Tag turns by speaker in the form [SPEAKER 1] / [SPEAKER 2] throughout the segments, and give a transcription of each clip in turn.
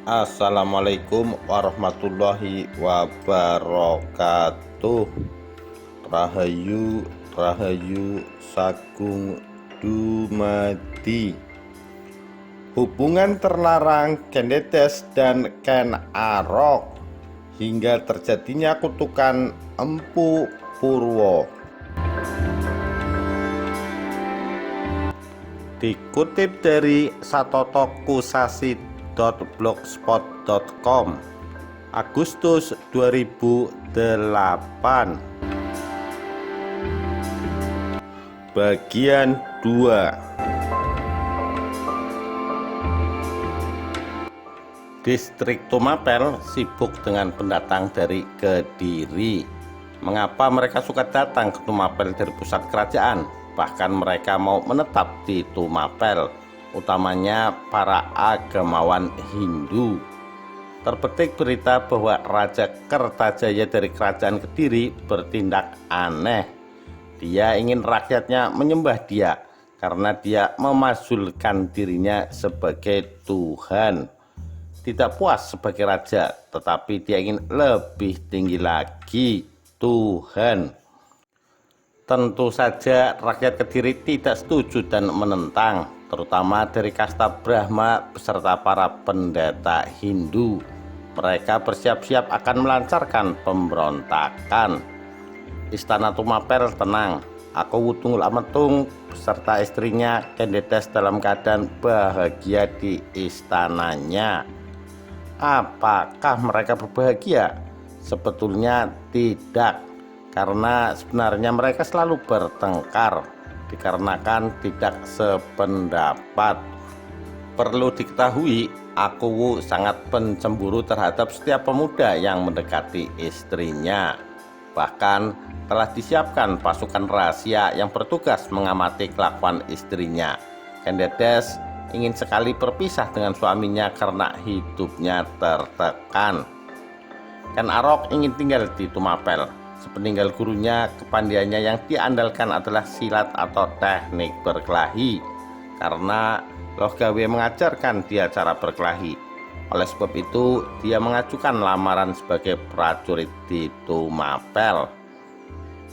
[SPEAKER 1] Assalamualaikum warahmatullahi wabarakatuh. Rahayu Rahayu Sagung Dumadi. Hubungan terlarang Gendedes dan Ken Arok hingga terjadinya kutukan Empu Purwo. Dikutip dari satotokusasi.blogspot.com Agustus 2008 Bagian 2. Distrik Tumapel sibuk dengan pendatang dari Kediri. Mengapa mereka suka datang ke Tumapel dari pusat kerajaan? Bahkan mereka mau menetap di Tumapel, utamanya para agamawan Hindu. Terpetik berita bahwa Raja Kertajaya dari Kerajaan Kediri bertindak aneh. Dia ingin rakyatnya menyembah dia karena dia memazulkan dirinya sebagai Tuhan. Tidak puas sebagai raja, tetapi dia ingin lebih tinggi lagi, Tuhan. Tentu saja rakyat Kediri tidak setuju dan menentang, terutama dari kasta Brahma beserta para pendeta Hindu. Mereka bersiap-siap akan melancarkan pemberontakan. Istana Tumapel tenang. Aku Tunggul Ametung beserta istrinya Gendedes dalam keadaan bahagia di istananya. Apakah mereka berbahagia? Sebetulnya tidak, karena sebenarnya mereka selalu bertengkar dikarenakan tidak sependapat. Perlu diketahui, Aku sangat pencemburu terhadap setiap pemuda yang mendekati istrinya. Bahkan telah disiapkan pasukan rahasia yang bertugas mengamati kelakuan istrinya. Gendedes ingin sekali berpisah dengan suaminya karena hidupnya tertekan. Ken Arok ingin tinggal di Tumapel. Sepeninggal gurunya, kepandaiannya yang diandalkan adalah silat atau teknik berkelahi, karena Loh Gawe mengajarkan dia cara berkelahi. Oleh sebab itu, dia mengajukan lamaran sebagai prajurit di Tumapel.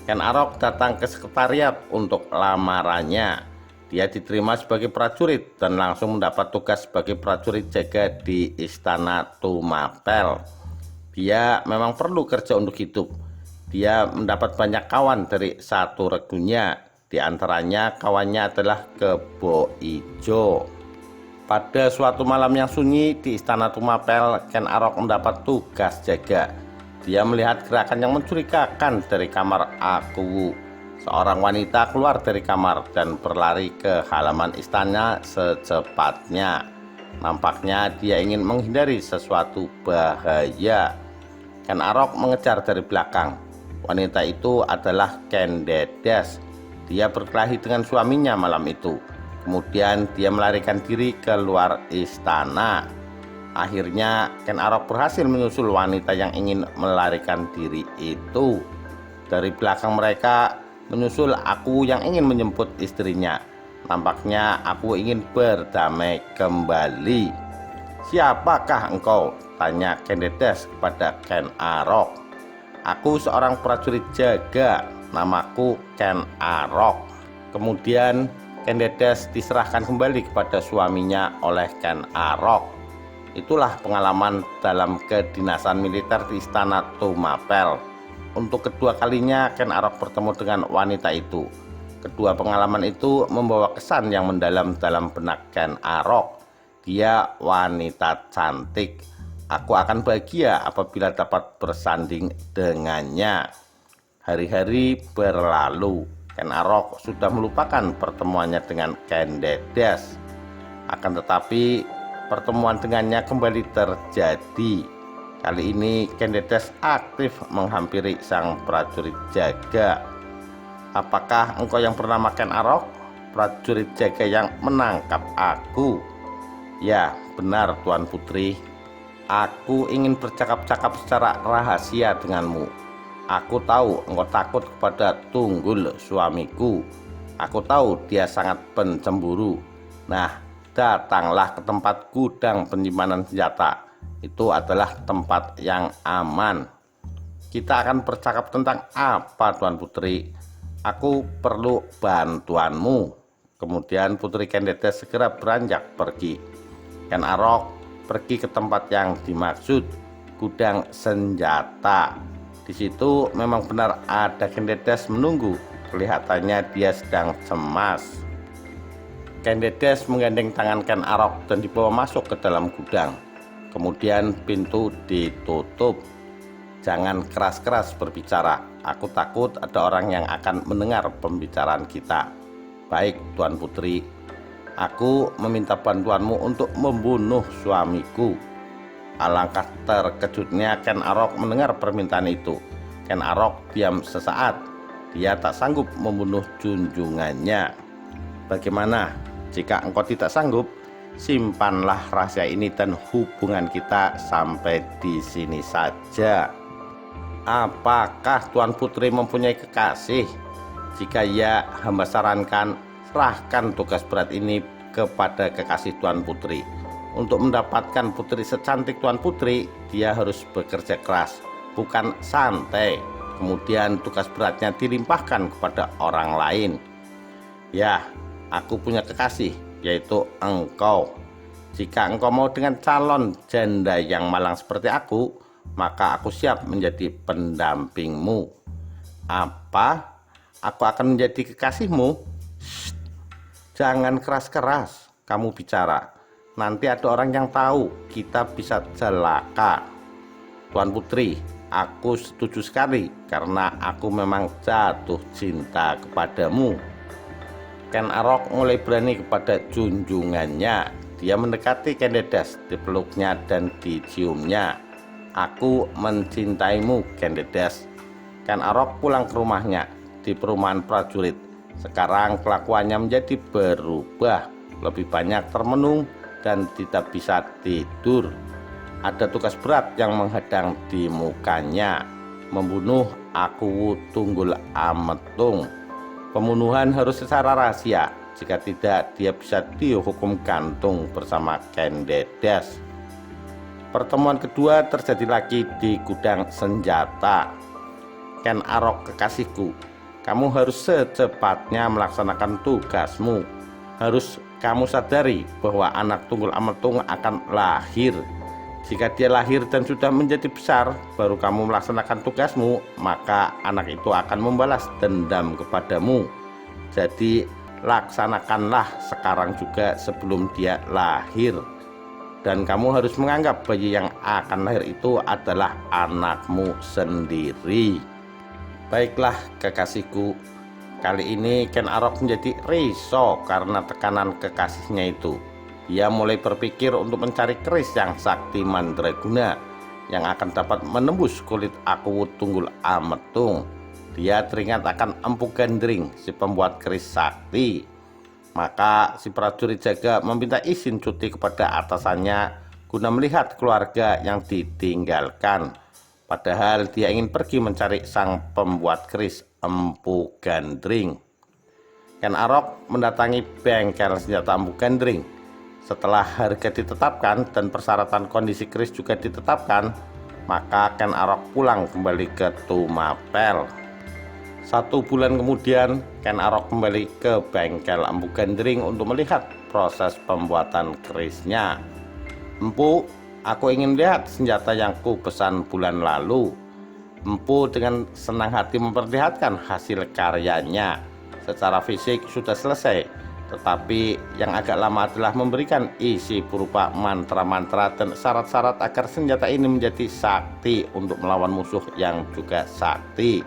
[SPEAKER 1] Ken Arok datang ke sekretariat untuk lamarannya. Dia diterima sebagai prajurit dan langsung mendapat tugas sebagai prajurit jaga di istana Tumapel. Dia memang perlu kerja untuk hidup. Dia mendapat banyak kawan dari satu regunya. Di antaranya kawannya adalah Kebo Ijo. Pada suatu malam yang sunyi di istana Tumapel, Ken Arok mendapat tugas jaga. Dia melihat gerakan yang mencurigakan dari kamar Akuwu. Seorang wanita keluar dari kamar dan berlari ke halaman istana secepatnya. Nampaknya dia ingin menghindari sesuatu bahaya. Ken Arok mengejar dari belakang. Wanita itu adalah Gendedes. Dia berkelahi dengan suaminya malam itu. Kemudian dia melarikan diri ke luar istana. Akhirnya Ken Arok berhasil menyusul wanita yang ingin melarikan diri itu. Dari belakang mereka menyusul Aku yang ingin menjemput istrinya. Nampaknya Aku ingin berdamai kembali. "Siapakah engkau?" tanya Gendedes kepada Ken Arok. "Aku seorang prajurit jaga, namaku Ken Arok." Kemudian Gendedes diserahkan kembali kepada suaminya oleh Ken Arok. Itulah pengalaman dalam kedinasan militer di istana Tumapel. Untuk kedua kalinya Ken Arok bertemu dengan wanita itu. Kedua pengalaman itu membawa kesan yang mendalam dalam benak Ken Arok. Dia wanita cantik. Aku akan bahagia apabila dapat bersanding dengannya. Hari-hari berlalu. Ken Arok sudah melupakan pertemuannya dengan Gendedes. Akan tetapi pertemuan dengannya kembali terjadi. Kali ini Gendedes aktif menghampiri sang prajurit jaga. "Apakah engkau yang bernama Ken Arok, prajurit jaga yang menangkap aku?" "Ya, benar Tuan Putri. Aku ingin bercakap-cakap secara rahasia denganmu. Aku tahu engkau takut kepada Tunggul suamiku. Aku tahu dia sangat pencemburu. Nah, datanglah ke tempat gudang penyimpanan senjata. itu adalah tempat yang aman. Kita akan bercakap tentang apa, Tuan Putri? Aku perlu bantuanmu. Kemudian Putri Candides segera beranjak pergi. Ken Arok pergi ke tempat yang dimaksud, gudang senjata. Di situ memang benar ada Candides menunggu. Kelihatannya dia sedang cemas. Candides menggandeng tangan Ken Arok dan dibawa masuk ke dalam gudang. Kemudian pintu ditutup. Jangan keras-keras berbicara. Aku takut ada orang yang akan mendengar pembicaraan kita. Baik, Tuan Putri. Aku meminta bantuanmu untuk membunuh suamiku. Alangkah terkejutnya Ken Arok mendengar permintaan itu. Ken Arok diam sesaat. Dia tak sanggup membunuh junjungannya. Bagaimana jika engkau tidak sanggup? Simpanlah rahasia ini dan hubungan kita sampai di sini saja. Apakah Tuan Putri mempunyai kekasih? Jika ya, hamba sarankan serahkan tugas berat ini kepada kekasih Tuan Putri. Untuk mendapatkan putri secantik Tuan Putri, dia harus bekerja keras, bukan santai. Kemudian tugas beratnya dilimpahkan kepada orang lain. Ya, aku punya kekasih, yaitu engkau. Jika engkau mau dengan calon janda yang malang seperti aku, maka aku siap menjadi pendampingmu. Apa? Aku akan menjadi kekasihmu? Shh, jangan keras-keras kamu bicara. Nanti ada orang yang tahu, kita bisa celaka. Tuan Putri, aku setuju sekali karena aku memang jatuh cinta kepadamu. Ken Arok mulai berani kepada junjungannya. Dia mendekati Candides, dipeluknya dan diciumnya. Aku mencintaimu, Candides. Ken Arok pulang ke rumahnya di perumahan prajurit. Sekarang kelakuannya menjadi berubah, lebih banyak termenung dan tidak bisa tidur. Ada tugas berat yang menghadang di mukanya, membunuh Aku Tunggul Ametung. Pembunuhan harus secara rahasia, jika tidak dia bisa dihukum gantung bersama Candides. Pertemuan kedua terjadi lagi di gudang senjata. Ken Arok, kekasihku, kamu harus secepatnya melaksanakan tugasmu. Harus kamu sadari bahwa anak Tunggul Ametung akan lahir. Jika dia lahir dan sudah menjadi besar, baru kamu melaksanakan tugasmu, maka anak itu akan membalas dendam kepadamu. Jadi laksanakanlah sekarang juga sebelum dia lahir. Dan kamu harus menganggap bayi yang akan lahir itu adalah anakmu sendiri. Baiklah kekasihku, kali ini Ken Arok menjadi risau karena tekanan kekasihnya itu. Dia mulai berpikir untuk mencari keris yang sakti mandraguna yang akan dapat menembus kulit Aku Tunggul Ametung. Dia teringat akan Empu Gandring, si pembuat keris sakti. Maka si prajurit jaga meminta izin cuti kepada atasannya guna melihat keluarga yang ditinggalkan. Padahal dia ingin pergi mencari sang pembuat keris Empu Gandring. Ken Arok mendatangi bengkel senjata Empu Gandring. Setelah harga ditetapkan dan persyaratan kondisi keris juga ditetapkan, maka Ken Arok pulang kembali ke Tumapel. 1 bulan kemudian, Ken Arok kembali ke bengkel Empu Gandring untuk melihat proses pembuatan kerisnya. Empu, aku ingin lihat senjata yang ku pesan bulan lalu. Empu dengan senang hati memperlihatkan hasil karyanya. Secara fisik sudah selesai, tetapi yang agak lama adalah memberikan isi berupa mantra-mantra dan syarat-syarat agar senjata ini menjadi sakti untuk melawan musuh yang juga sakti.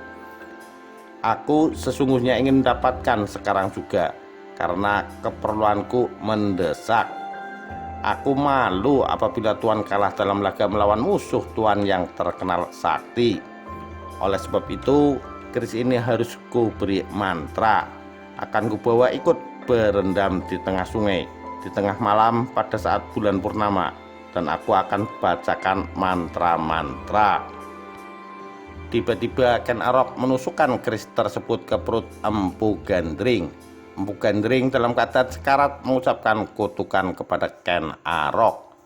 [SPEAKER 1] Aku sesungguhnya ingin mendapatkan sekarang juga, karena keperluanku mendesak. Aku malu apabila Tuan kalah dalam laga melawan musuh Tuan yang terkenal sakti. Oleh sebab itu, keris ini harus ku beri mantra. Akan kubawa ikut berendam di tengah sungai, di tengah malam pada saat bulan purnama, dan aku akan bacakan mantra-mantra. Tiba-tiba Ken Arok menusukkan keris tersebut ke perut Empu Gandring. Empu Gandring dalam keadaan sekarat mengucapkan kutukan kepada Ken Arok.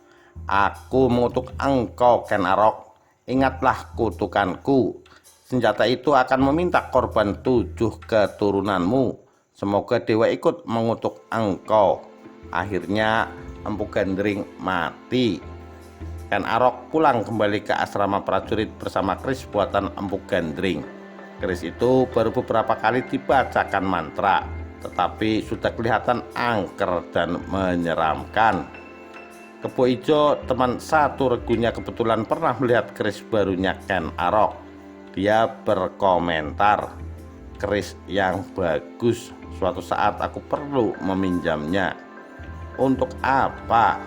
[SPEAKER 1] Aku mengutuk engkau, Ken Arok. Ingatlah kutukanku. Senjata itu akan meminta korban 7 keturunanmu. Semoga dewa ikut mengutuk engkau. Akhirnya Empu Gandring mati. Ken Arok pulang kembali ke asrama prajurit bersama keris buatan Empu Gandring. Keris itu baru beberapa kali dibacakan mantra, tetapi sudah kelihatan angker dan menyeramkan. Kebo Ijo, teman satu regunya, kebetulan pernah melihat keris barunya Ken Arok. Dia berkomentar, "Keris yang bagus, suatu saat aku perlu meminjamnya." "Untuk apa?"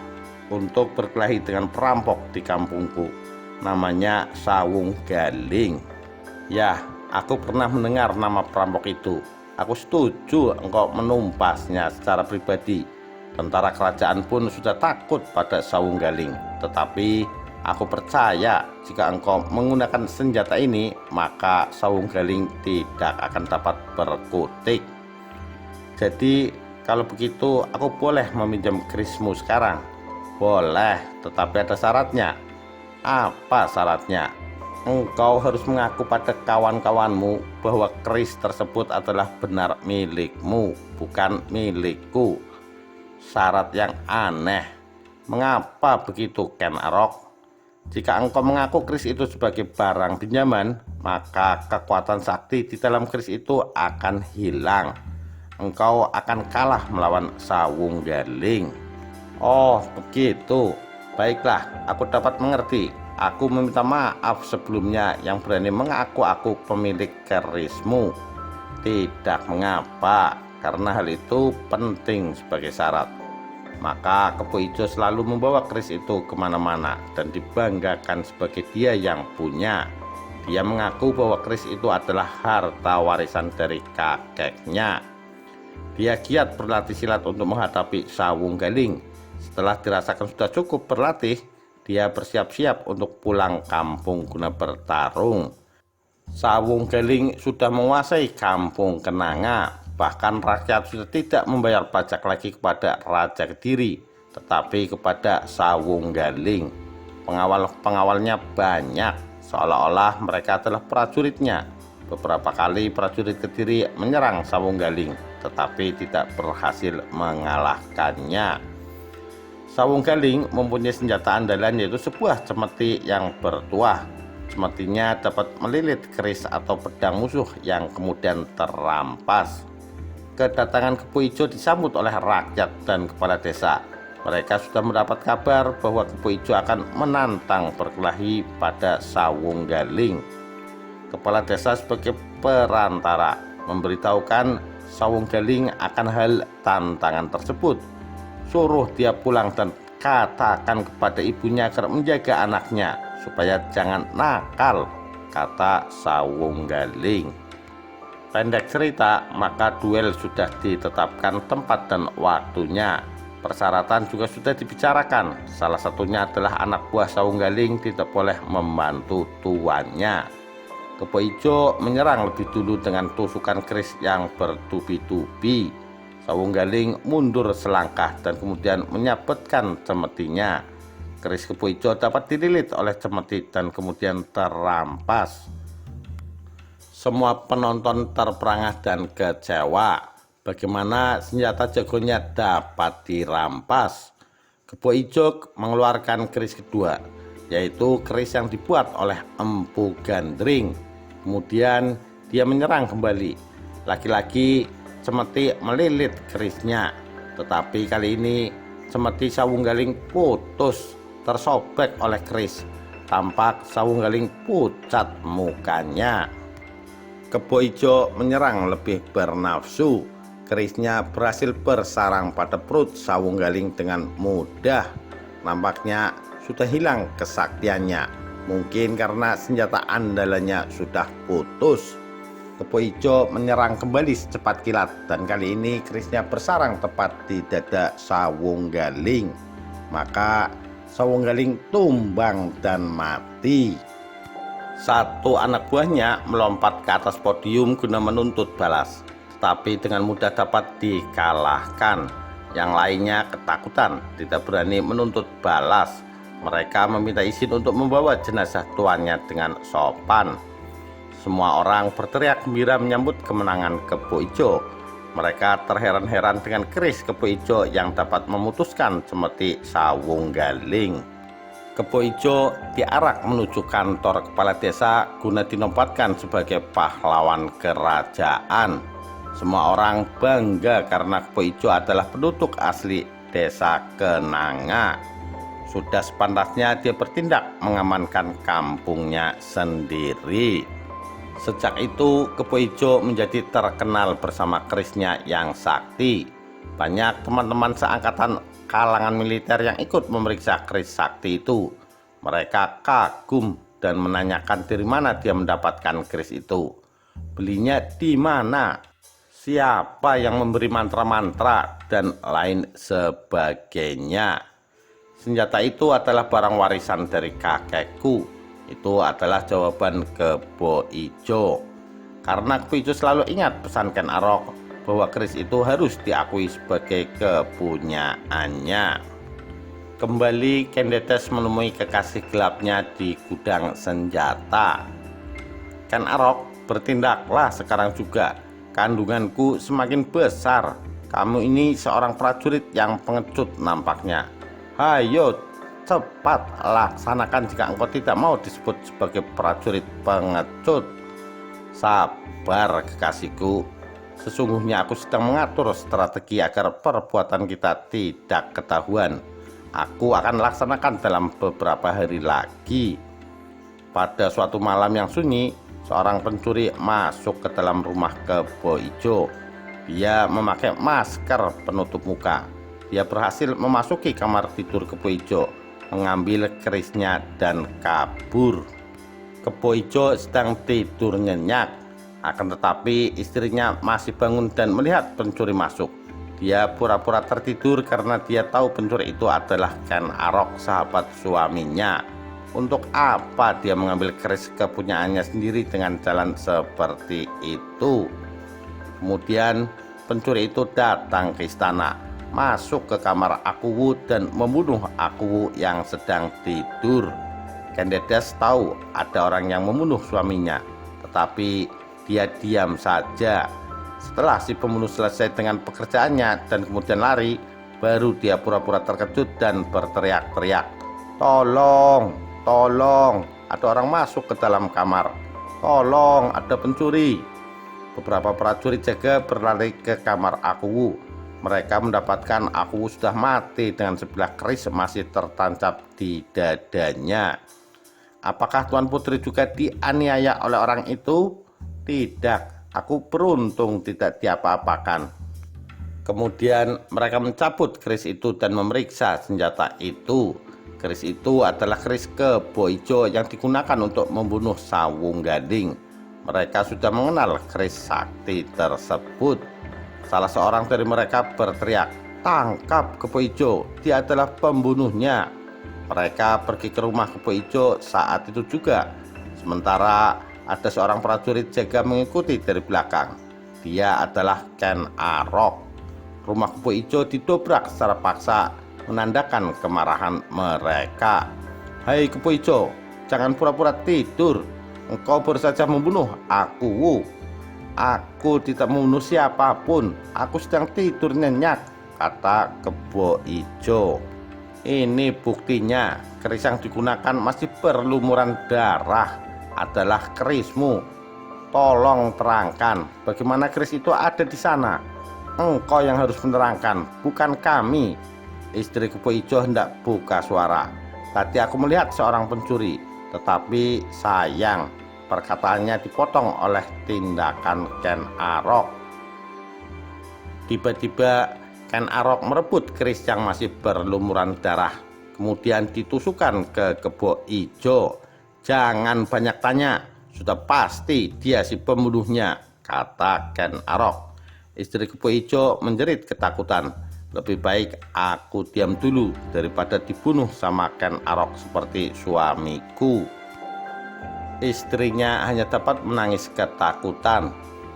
[SPEAKER 1] "Untuk berkelahi dengan perampok di kampungku. Namanya Sawung Galing." "Ya, aku pernah mendengar nama perampok itu. Aku setuju engkau menumpasnya secara pribadi. Tentara kerajaan pun sudah takut pada Sawung Galing. Tetapi aku percaya jika engkau menggunakan senjata ini, maka Sawung Galing tidak akan dapat berkutik. Jadi kalau begitu aku boleh meminjam kerismu sekarang?" "Boleh, tetapi ada syaratnya." "Apa syaratnya?" "Engkau harus mengaku pada kawan-kawanmu bahwa keris tersebut adalah benar milikmu, bukan milikku." "Syarat yang aneh. Mengapa begitu, Ken Arok?" "Jika engkau mengaku keris itu sebagai barang pinjaman, maka kekuatan sakti di dalam keris itu akan hilang. Engkau akan kalah melawan Sawung Galing." "Oh, begitu. Baiklah, aku dapat mengerti. Aku meminta maaf sebelumnya yang berani mengaku aku pemilik kerismu." "Tidak mengapa, karena hal itu penting sebagai syarat." Maka Kebo Ijo selalu membawa keris itu kemana-mana dan dibanggakan sebagai dia yang punya. Dia mengaku bahwa keris itu adalah harta warisan dari kakeknya. Dia giat berlatih silat untuk menghadapi Sawung Galing. Setelah dirasakan sudah cukup berlatih, dia bersiap-siap untuk pulang kampung guna bertarung. Sawung Galing sudah menguasai kampung Kenanga. Bahkan rakyat sudah tidak membayar pajak lagi kepada Raja Kediri, tetapi kepada Sawung Galing. Pengawal-pengawalnya banyak, seolah-olah mereka adalah prajuritnya. Beberapa kali prajurit Kediri menyerang Sawung Galing, tetapi tidak berhasil mengalahkannya. Sawung Galing mempunyai senjata andalan, yaitu sebuah cemeti yang bertuah. Cemetinya dapat melilit keris atau pedang musuh yang kemudian terampas. Kedatangan Kebo Ijo disambut oleh rakyat dan kepala desa. Mereka sudah mendapat kabar bahwa Kebo Ijo akan menantang berkelahi pada Sawung Galing. Kepala desa sebagai perantara memberitahukan Sawung Galing akan hal tantangan tersebut. "Suruh dia pulang dan katakan kepada ibunya agar menjaga anaknya supaya jangan nakal," kata Sawung Galing. Pendek cerita, maka duel sudah ditetapkan tempat dan waktunya. Persyaratan juga sudah dibicarakan. Salah satunya adalah anak buah Sawung Galing tidak boleh membantu tuannya. Kebo Ijo menyerang lebih dulu dengan tusukan keris yang bertubi-tubi. Sawung Galing mundur selangkah dan kemudian menyabetkan cemetinya. Keris Kebo Ijo dapat dililit oleh cemeti dan kemudian terampas. Semua penonton terperangah dan kecewa. Bagaimana senjata jagonya dapat dirampas? Kebo Ijo mengeluarkan keris kedua, yaitu keris yang dibuat oleh Empu Gandring. Kemudian dia menyerang kembali. Lagi-lagi cemeti melilit kerisnya, tetapi kali ini cemeti Sawung Galing putus, tersobek oleh keris. Tampak Sawung Galing pucat mukanya. Kebo Ijo menyerang lebih bernafsu. Kerisnya berhasil bersarang pada perut Sawung Galing dengan mudah. Nampaknya sudah hilang kesaktiannya, mungkin karena senjata andalannya sudah putus. Kebo Ijo menyerang kembali secepat kilat, dan kali ini kerisnya bersarang tepat di dada Sawung Galing. Maka Sawung Galing tumbang dan mati. Satu anak buahnya melompat ke atas podium guna menuntut balas, tetapi dengan mudah dapat dikalahkan. Yang lainnya ketakutan, tidak berani menuntut balas. Mereka meminta izin untuk membawa jenazah tuannya dengan sopan. Semua orang berteriak gembira menyambut kemenangan Kebo Ijo. Mereka terheran-heran dengan keris Kebo Ijo yang dapat memutuskan cemeti Sawunggaling. Kebo Ijo diarak menuju kantor kepala desa guna dinobatkan sebagai pahlawan kerajaan. Semua orang bangga karena Kebo Ijo adalah penduduk asli desa Kenanga. Sudah sepantasnya dia bertindak mengamankan kampungnya sendiri. Sejak itu Kebo Ijo menjadi terkenal bersama kerisnya yang sakti. Banyak teman-teman seangkatan kalangan militer yang ikut memeriksa keris sakti itu. Mereka kagum dan menanyakan dari mana dia mendapatkan keris itu. Belinya di mana? Siapa yang memberi mantra-mantra dan lain sebagainya. Senjata itu adalah barang warisan dari kakekku. Itu adalah jawaban Kebo Ijo. Karena Kebo Ijo selalu ingat pesan Ken Arok bahwa keris itu harus diakui sebagai kepunyaannya. Kembali Ken Dedes menemui kekasih gelapnya di gudang senjata. Ken Arok, bertindaklah sekarang juga. Kandunganku semakin besar. Kamu ini seorang prajurit yang pengecut nampaknya. Hayo cepat laksanakan jika engkau tidak mau disebut sebagai prajurit pengecut. Sabar kekasihku, sesungguhnya aku sedang mengatur strategi agar perbuatan kita tidak ketahuan. Aku akan laksanakan dalam beberapa hari lagi. Pada suatu malam yang sunyi, seorang pencuri masuk ke dalam rumah Kebo Ijo. Dia memakai masker penutup muka. Dia berhasil memasuki kamar tidur Kebo Ijo, mengambil kerisnya dan kabur. Kebo Ijo sedang tidur nyenyak, akan tetapi istrinya masih bangun dan melihat pencuri masuk. Dia pura-pura tertidur karena dia tahu pencuri itu adalah Ken Arok, sahabat suaminya. Untuk apa dia mengambil keris kepunyaannya sendiri dengan jalan seperti itu? Kemudian pencuri itu datang ke istana, masuk ke kamar Akuwu dan membunuh Akuwu yang sedang tidur. Ken Dedes tahu ada orang yang membunuh suaminya, tetapi dia diam saja. Setelah si pembunuh selesai dengan pekerjaannya dan kemudian lari, baru dia pura-pura terkejut dan berteriak-teriak, "Tolong, tolong, ada orang masuk ke dalam kamar. Tolong, ada pencuri." Beberapa prajurit jaga berlari ke kamar Akuwu. Mereka mendapatkan Akuwu sudah mati dengan sebilah keris masih tertancap di dadanya. Apakah Tuan Putri juga dianiaya oleh orang itu? Tidak, aku beruntung tidak diapa-apakan. Kemudian mereka mencabut keris itu dan memeriksa senjata itu. Keris itu adalah keris Kebo Ijo yang digunakan untuk membunuh Sawunggaling. Mereka sudah mengenal keris sakti tersebut. Salah seorang dari mereka berteriak, "Tangkap Kebo Ijo, dia adalah pembunuhnya." Mereka pergi ke rumah Kebo Ijo saat itu juga. Sementara ada seorang prajurit jaga mengikuti dari belakang. Dia adalah Ken Arok. Rumah Kebo Ijo didobrak secara paksa, menandakan kemarahan mereka. "Hai Kebo Ijo, jangan pura-pura tidur. Engkau baru saja membunuh Akuwu." "Aku tidak membunuh siapapun, aku sedang tidur nyenyak," kata Kebo Ijo. "Ini buktinya, keris yang digunakan masih berlumuran darah, adalah kerismu. Tolong terangkan, bagaimana keris itu ada di sana? Engkau yang harus menerangkan, bukan kami." Istri Kebo Ijo hendak buka suara. "Tadi aku melihat seorang pencuri, tetapi sayang, perkataannya dipotong oleh tindakan Ken Arok." Tiba-tiba Ken Arok merebut keris yang masih berlumuran darah, kemudian ditusukkan ke Kebo Ijo. "Jangan banyak tanya, sudah pasti dia si pembunuhnya," kata Ken Arok. Istri Kebo Ijo menjerit ketakutan. "Lebih baik aku diam dulu daripada dibunuh sama Ken Arok seperti suamiku." Istrinya hanya dapat menangis ketakutan.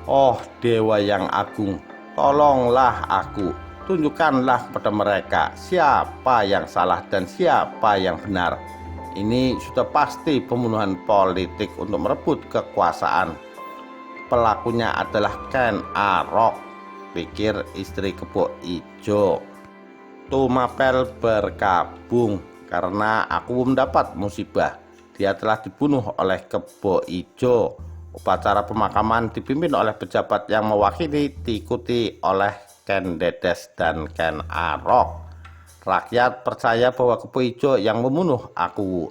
[SPEAKER 1] "Oh Dewa yang Agung, tolonglah aku. tunjukkanlah kepada mereka siapa yang salah dan siapa yang benar. Ini sudah pasti pembunuhan politik untuk merebut kekuasaan. Pelakunya adalah Ken Arok, pikir istri Kebo Ijo. Tumapel berkabung karena aku mendapat musibah. Dia telah dibunuh oleh Kebo Ijo. Upacara pemakaman dipimpin oleh pejabat yang mewakili, diikuti oleh Ken Dedes dan Ken Arok. Rakyat percaya bahwa Kebo Ijo yang membunuh aku,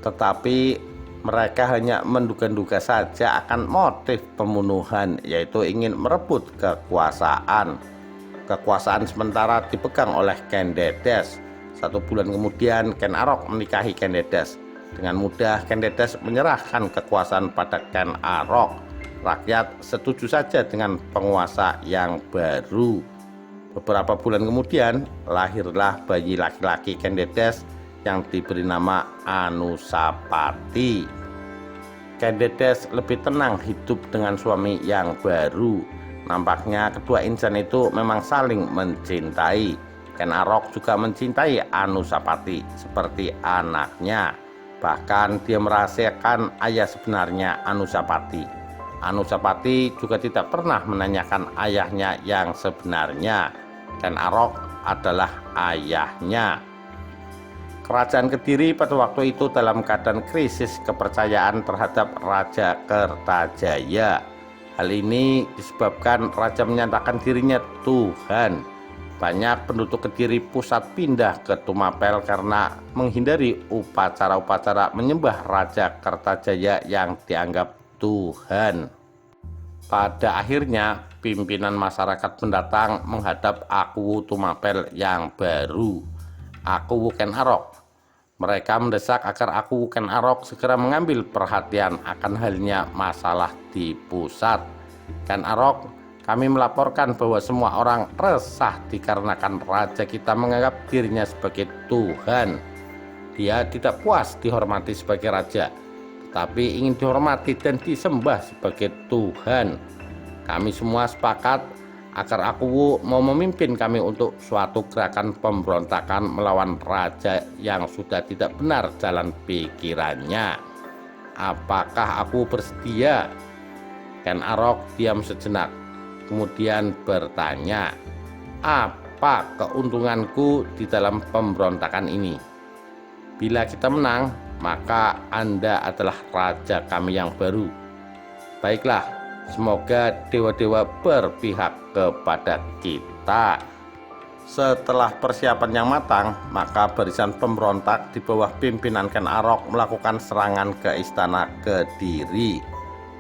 [SPEAKER 1] tetapi mereka hanya menduga-duga saja akan motif pembunuhan, yaitu ingin merebut kekuasaan. Kekuasaan sementara dipegang oleh Ken Dedes. 1 bulan kemudian Ken Arok menikahi Ken Dedes. Dengan mudah Ken Dedes menyerahkan kekuasaan pada Ken Arok. Rakyat setuju saja dengan penguasa yang baru. Beberapa bulan kemudian lahirlah bayi laki-laki Ken Dedes yang diberi nama Anusapati. Ken Dedes lebih tenang hidup dengan suami yang baru. Nampaknya kedua insan itu memang saling mencintai. Ken Arok juga mencintai Anusapati seperti anaknya. Bahkan dia merahasiakan ayah sebenarnya Anusapati. Anusapati juga tidak pernah menanyakan ayahnya yang sebenarnya. Ken Arok adalah ayahnya. Kerajaan Kediri pada waktu itu dalam keadaan krisis kepercayaan terhadap Raja Kertajaya. Hal ini disebabkan raja menyatakan dirinya Tuhan. Banyak penduduk Kediri pusat pindah ke Tumapel karena menghindari upacara-upacara menyembah Raja Kertajaya yang dianggap Tuhan. Pada akhirnya pimpinan masyarakat pendatang menghadap Akuwu Tumapel yang baru, Akuwu Ken Arok. Mereka mendesak agar Akuwu Ken Arok segera mengambil perhatian akan halnya masalah di pusat. Ken Arok, kami melaporkan bahwa semua orang resah dikarenakan raja kita menganggap dirinya sebagai Tuhan. Dia tidak puas dihormati sebagai raja, tetapi ingin dihormati dan disembah sebagai Tuhan. Kami semua sepakat agar Akuwu mau memimpin kami untuk suatu gerakan pemberontakan melawan raja yang sudah tidak benar jalan pikirannya. Apakah aku bersedia? Ken Arok diam sejenak, kemudian bertanya, apa keuntunganku di dalam pemberontakan ini? Bila kita menang, maka Anda adalah raja kami yang baru. Baiklah, semoga dewa-dewa berpihak kepada kita. Setelah persiapan yang matang, maka barisan pemberontak di bawah pimpinan Ken Arok melakukan serangan ke istana Kediri.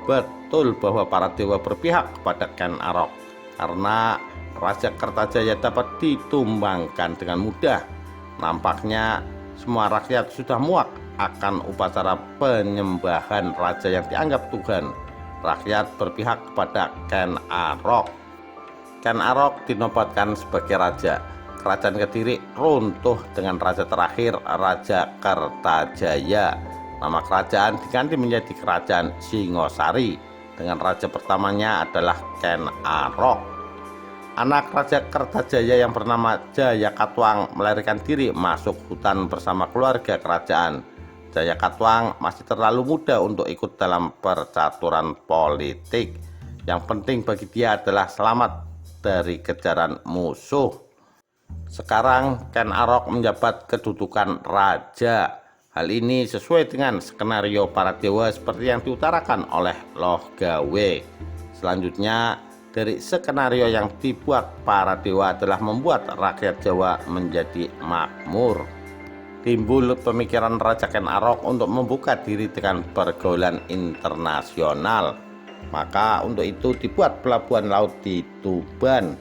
[SPEAKER 1] Betul bahwa para dewa berpihak kepada Ken Arok karena Raja Kertajaya dapat ditumbangkan dengan mudah. Nampaknya semua rakyat sudah muak akan upacara penyembahan raja yang dianggap Tuhan. Rakyat berpihak kepada Ken Arok. Ken Arok dinobatkan sebagai raja. Kerajaan Kediri runtuh dengan raja terakhir, Raja Kertajaya. Nama kerajaan diganti menjadi Kerajaan Singosari. Dengan raja pertamanya adalah Ken Arok. Anak Raja Kertajaya yang bernama Jayakatwang melarikan diri masuk hutan bersama keluarga kerajaan. Jayakatwang masih terlalu muda untuk ikut dalam percaturan politik. Yang penting bagi dia adalah selamat dari kejaran musuh. Sekarang Ken Arok menjabat kedudukan raja. Hal ini sesuai dengan skenario para dewa seperti yang diutarakan oleh Loh Gawe. Selanjutnya, dari skenario yang dibuat para dewa adalah membuat rakyat Jawa menjadi makmur. Timbul pemikiran Raja Ken Arok untuk membuka diri dengan pergaulan internasional. Maka untuk itu dibuat pelabuhan laut di Tuban.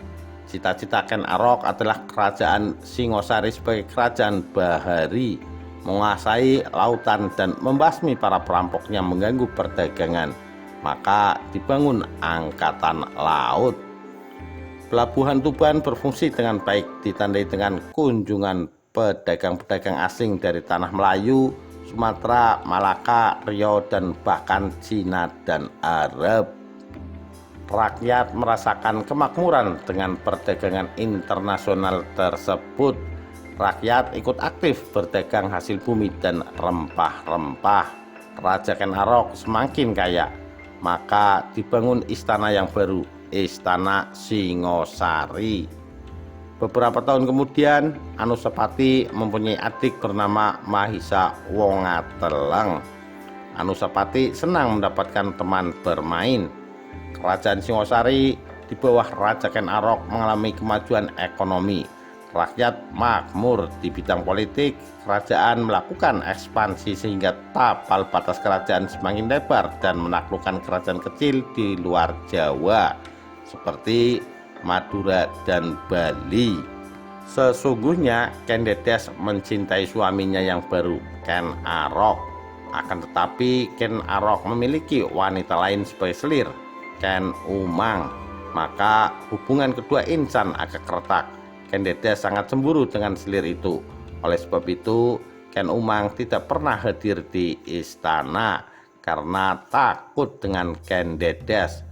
[SPEAKER 1] Cita-cita Ken Arok adalah kerajaan Singosari sebagai kerajaan bahari, menguasai lautan dan membasmi para perampok yang mengganggu perdagangan. Maka dibangun angkatan laut. Pelabuhan Tuban berfungsi dengan baik, ditandai dengan kunjungan pedagang-pedagang asing dari tanah Melayu, Sumatera, Malaka, Riau, dan bahkan Cina dan Arab. Rakyat merasakan kemakmuran dengan perdagangan internasional tersebut. Rakyat ikut aktif berdagang hasil bumi dan rempah-rempah. Raja Ken Arok semakin kaya, maka dibangun istana yang baru, Istana Singosari. Beberapa tahun kemudian, Anusapati mempunyai adik bernama Mahisa Wongateleng. Anusapati senang mendapatkan teman bermain. Kerajaan Singosari di bawah Raja Ken Arok mengalami kemajuan ekonomi. Rakyat makmur di bidang politik. Kerajaan melakukan ekspansi sehingga tapal batas kerajaan semakin lebar dan menaklukkan kerajaan kecil di luar Jawa seperti Madura dan Bali. Sesungguhnya Ken Dedes mencintai suaminya yang baru, Ken Arok. Akan tetapi Ken Arok memiliki wanita lain sebagai selir, Ken Umang. Maka hubungan kedua insan agak retak. Ken Dedes sangat cemburu dengan selir itu. Oleh sebab itu, Ken Umang tidak pernah hadir di istana karena takut dengan Ken Dedes.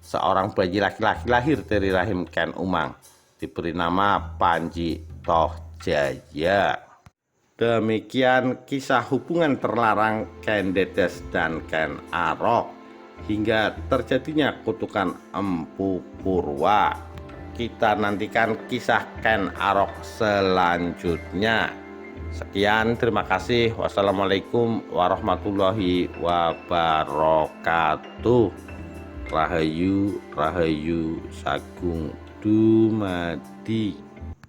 [SPEAKER 1] Seorang bayi laki-laki lahir dari rahim Ken Umang, diberi nama Panji Tohjaya. Demikian kisah hubungan terlarang Ken Dedes dan Ken Arok hingga terjadinya kutukan Empu Purwa. Kita nantikan kisah Ken Arok selanjutnya. Sekian, terima kasih. Wassalamualaikum warahmatullahi wabarakatuh. Rahayu, Rahayu Sagung Dumadi.